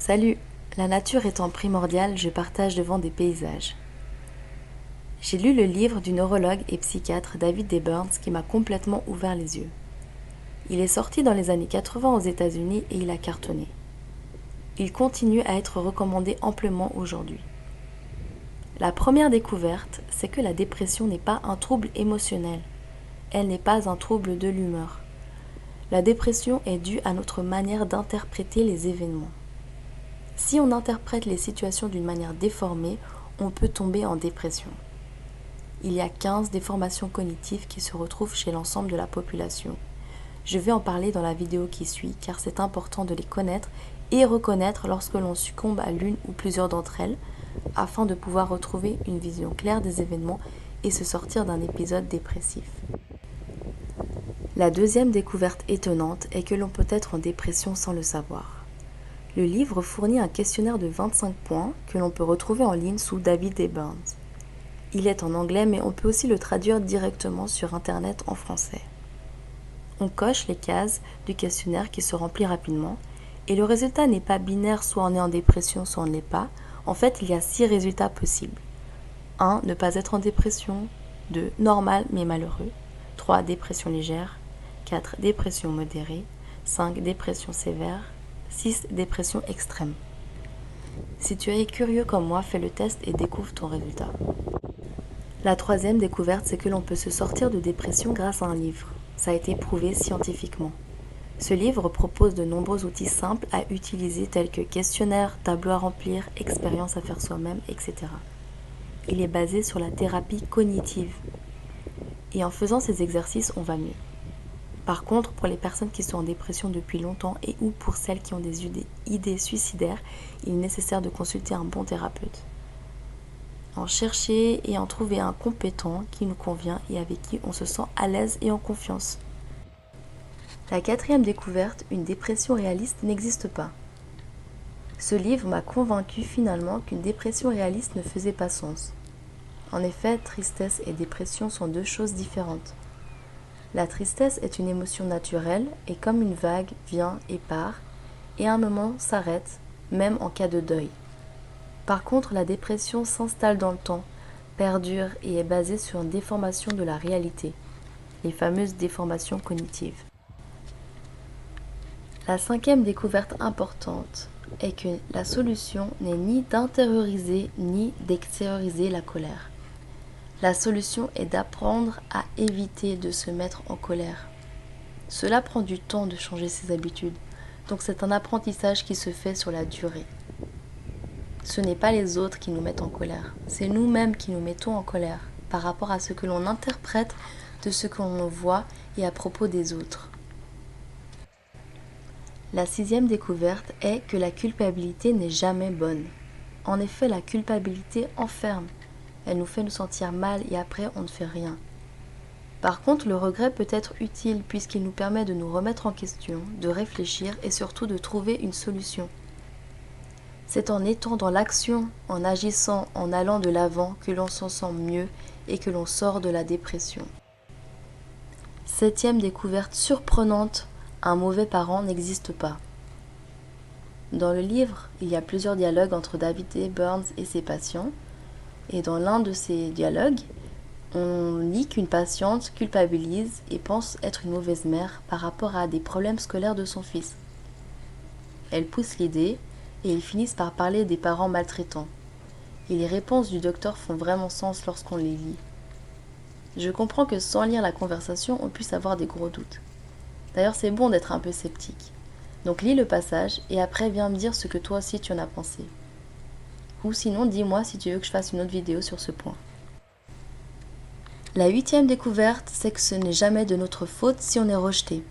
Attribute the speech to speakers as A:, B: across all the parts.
A: Salut, la nature étant primordiale, je partage devant des paysages. J'ai lu le livre du neurologue et psychiatre David D. Burns qui m'a complètement ouvert les yeux. Il est sorti dans les années 80 aux États-Unis et il a cartonné. Il continue à être recommandé amplement aujourd'hui. La première découverte, c'est que la dépression n'est pas un trouble émotionnel. Elle n'est pas un trouble de l'humeur. La dépression est due à notre manière d'interpréter les événements. Si on interprète les situations d'une manière déformée, on peut tomber en dépression. Il y a 15 déformations cognitives qui se retrouvent chez l'ensemble de la population. Je vais en parler dans la vidéo qui suit car c'est important de les connaître et reconnaître lorsque l'on succombe à l'une ou plusieurs d'entre elles afin de pouvoir retrouver une vision claire des événements et se sortir d'un épisode dépressif. La deuxième découverte étonnante est que l'on peut être en dépression sans le savoir. Le livre fournit un questionnaire de 25 points que l'on peut retrouver en ligne sous David D. Burns. Il est en anglais mais on peut aussi le traduire directement sur internet en français. On coche les cases du questionnaire qui se remplit rapidement et le résultat n'est pas binaire, soit on est en dépression, soit on ne l'est pas. En fait, il y a 6 résultats possibles. 1. Ne pas être en dépression. 2. Normal mais malheureux. 3. Dépression légère. 4. Dépression modérée. 5. Dépression sévère. 6. Dépression extrême. Si tu es curieux comme moi, fais le test et découvre ton résultat. La troisième découverte, c'est que l'on peut se sortir de dépression grâce à un livre. Ça a été prouvé scientifiquement. Ce livre propose de nombreux outils simples à utiliser tels que questionnaires, tableaux à remplir, expériences à faire soi-même, etc. Il est basé sur la thérapie cognitive. Et en faisant ces exercices, on va mieux. Par contre, pour les personnes qui sont en dépression depuis longtemps et ou pour celles qui ont des idées suicidaires, il est nécessaire de consulter un bon thérapeute. En chercher et en trouver un compétent qui nous convient et avec qui on se sent à l'aise et en confiance. La quatrième découverte, une dépression réaliste n'existe pas. Ce livre m'a convaincu finalement qu'une dépression réaliste ne faisait pas sens. En effet, tristesse et dépression sont deux choses différentes. La tristesse est une émotion naturelle et comme une vague vient et part, et à un moment s'arrête, même en cas de deuil. Par contre, la dépression s'installe dans le temps, perdure et est basée sur une déformation de la réalité, les fameuses déformations cognitives. La cinquième découverte importante est que la solution n'est ni d'intérioriser ni d'extérioriser la colère. La solution est d'apprendre à éviter de se mettre en colère. Cela prend du temps de changer ses habitudes, donc c'est un apprentissage qui se fait sur la durée. Ce n'est pas les autres qui nous mettent en colère, c'est nous-mêmes qui nous mettons en colère par rapport à ce que l'on interprète de ce que l'on voit et à propos des autres. La sixième découverte est que la culpabilité n'est jamais bonne. En effet, la culpabilité enferme. Elle nous fait nous sentir mal et après on ne fait rien. Par contre, le regret peut être utile puisqu'il nous permet de nous remettre en question, de réfléchir et surtout de trouver une solution. C'est en étant dans l'action, en agissant, en allant de l'avant que l'on s'en sent mieux et que l'on sort de la dépression. Septième découverte surprenante, un mauvais parent n'existe pas. Dans le livre, il y a plusieurs dialogues entre David D. Burns et ses patients. Et dans l'un de ces dialogues, on lit qu'une patiente culpabilise et pense être une mauvaise mère par rapport à des problèmes scolaires de son fils. Elle pousse l'idée et ils finissent par parler des parents maltraitants. Et les réponses du docteur font vraiment sens lorsqu'on les lit. Je comprends que sans lire la conversation, on puisse avoir des gros doutes. D'ailleurs, c'est bon d'être un peu sceptique. Donc lis le passage et après viens me dire ce que toi aussi tu en as pensé. Ou sinon, dis-moi si tu veux que je fasse une autre vidéo sur ce point. La huitième découverte, c'est que ce n'est jamais de notre faute si on est rejeté.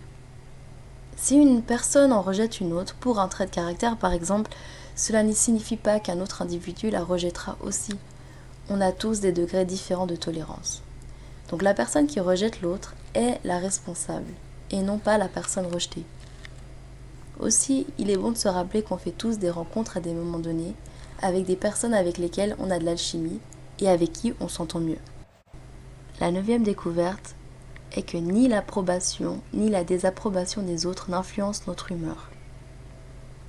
A: Si une personne en rejette une autre, pour un trait de caractère par exemple, cela ne signifie pas qu'un autre individu la rejettera aussi. On a tous des degrés différents de tolérance. Donc la personne qui rejette l'autre est la responsable, et non pas la personne rejetée. Aussi, il est bon de se rappeler qu'on fait tous des rencontres à des moments donnés, avec des personnes avec lesquelles on a de l'alchimie et avec qui on s'entend mieux. La neuvième découverte est que ni l'approbation ni la désapprobation des autres n'influencent notre humeur.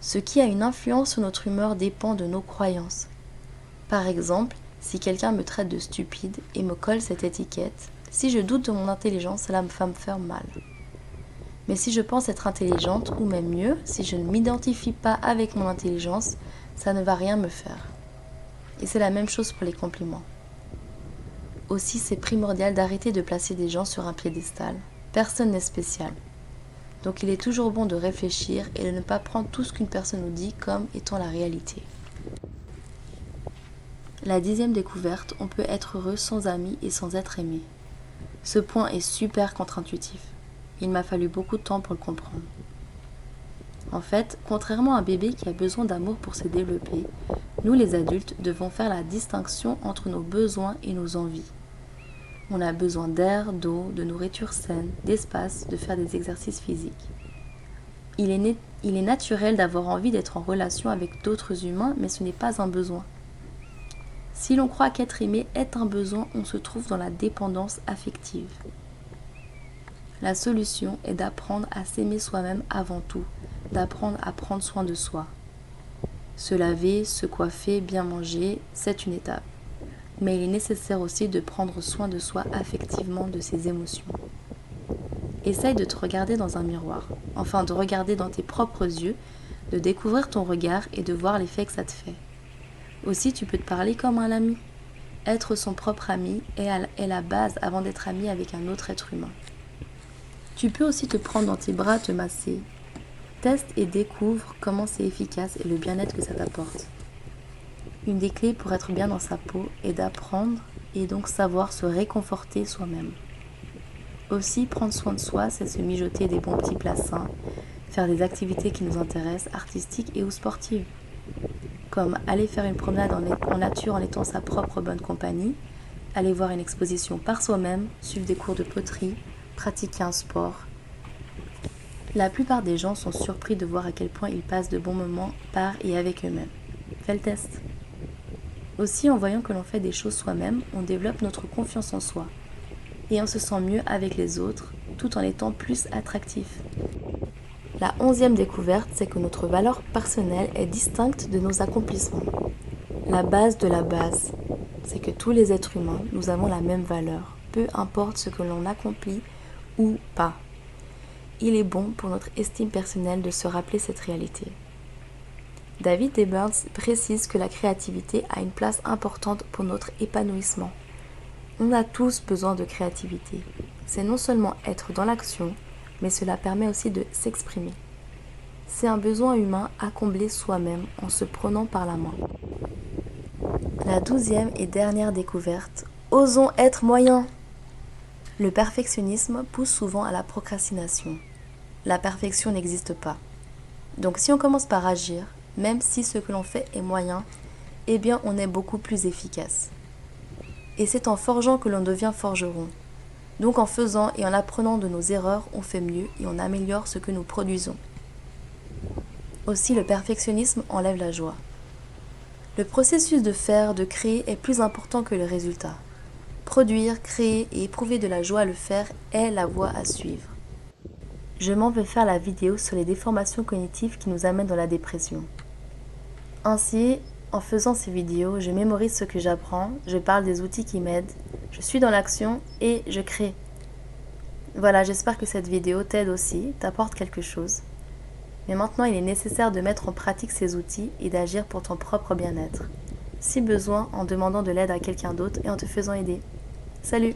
A: Ce qui a une influence sur notre humeur dépend de nos croyances. Par exemple, si quelqu'un me traite de stupide et me colle cette étiquette, si je doute de mon intelligence, cela va me faire mal. Mais si je pense être intelligente, ou même mieux, si je ne m'identifie pas avec mon intelligence, ça ne va rien me faire. Et c'est la même chose pour les compliments. Aussi, c'est primordial d'arrêter de placer des gens sur un piédestal. Personne n'est spécial. Donc il est toujours bon de réfléchir et de ne pas prendre tout ce qu'une personne nous dit comme étant la réalité. La 10e découverte, on peut être heureux sans amis et sans être aimé. Ce point est super contre-intuitif. Il m'a fallu beaucoup de temps pour le comprendre. En fait, contrairement à un bébé qui a besoin d'amour pour se développer, nous les adultes devons faire la distinction entre nos besoins et nos envies. On a besoin d'air, d'eau, de nourriture saine, d'espace, de faire des exercices physiques. Il est naturel d'avoir envie d'être en relation avec d'autres humains, mais ce n'est pas un besoin. Si l'on croit qu'être aimé est un besoin, on se trouve dans la dépendance affective. La solution est d'apprendre à s'aimer soi-même avant tout, d'apprendre à prendre soin de soi. Se laver, se coiffer, bien manger, c'est une étape. Mais il est nécessaire aussi de prendre soin de soi affectivement, de ses émotions. Essaye de te regarder dans un miroir, enfin de regarder dans tes propres yeux, de découvrir ton regard et de voir l'effet que ça te fait. Aussi, tu peux te parler comme un ami. Être son propre ami est la base avant d'être ami avec un autre être humain. Tu peux aussi te prendre dans tes bras, te masser. Teste et découvre comment c'est efficace et le bien-être que ça t'apporte. Une des clés pour être bien dans sa peau est d'apprendre et donc savoir se réconforter soi-même. Aussi, prendre soin de soi, c'est se mijoter des bons petits plats sains, faire des activités qui nous intéressent, artistiques et ou sportives. Comme aller faire une promenade en nature en étant sa propre bonne compagnie, aller voir une exposition par soi-même, suivre des cours de poterie, pratiquer un sport. La plupart des gens sont surpris de voir à quel point ils passent de bons moments par et avec eux-mêmes. Fais le test. Aussi, en voyant que l'on fait des choses soi-même, on développe notre confiance en soi. Et on se sent mieux avec les autres, tout en étant plus attractif. La 11e découverte, c'est que notre valeur personnelle est distincte de nos accomplissements. La base de la base, c'est que tous les êtres humains, nous avons la même valeur, peu importe ce que l'on accomplit ou pas. Il est bon pour notre estime personnelle de se rappeler cette réalité. David D. Burns précise que la créativité a une place importante pour notre épanouissement. On a tous besoin de créativité. C'est non seulement être dans l'action, mais cela permet aussi de s'exprimer. C'est un besoin humain à combler soi-même en se prenant par la main. La 12e et dernière découverte, osons être moyens. Le perfectionnisme pousse souvent à la procrastination. La perfection n'existe pas. Donc si on commence par agir, même si ce que l'on fait est moyen, eh bien on est beaucoup plus efficace. Et c'est en forgeant que l'on devient forgeron. Donc en faisant et en apprenant de nos erreurs, on fait mieux et on améliore ce que nous produisons. Aussi, le perfectionnisme enlève la joie. Le processus de faire, de créer est plus important que le résultat. Produire, créer et éprouver de la joie à le faire est la voie à suivre. Je m'en vais faire la vidéo sur les déformations cognitives qui nous amènent dans la dépression. Ainsi, en faisant ces vidéos, je mémorise ce que j'apprends, je parle des outils qui m'aident, je suis dans l'action et je crée. Voilà, j'espère que cette vidéo t'aide aussi, t'apporte quelque chose. Mais maintenant, il est nécessaire de mettre en pratique ces outils et d'agir pour ton propre bien-être. Si besoin, en demandant de l'aide à quelqu'un d'autre et en te faisant aider. Salut!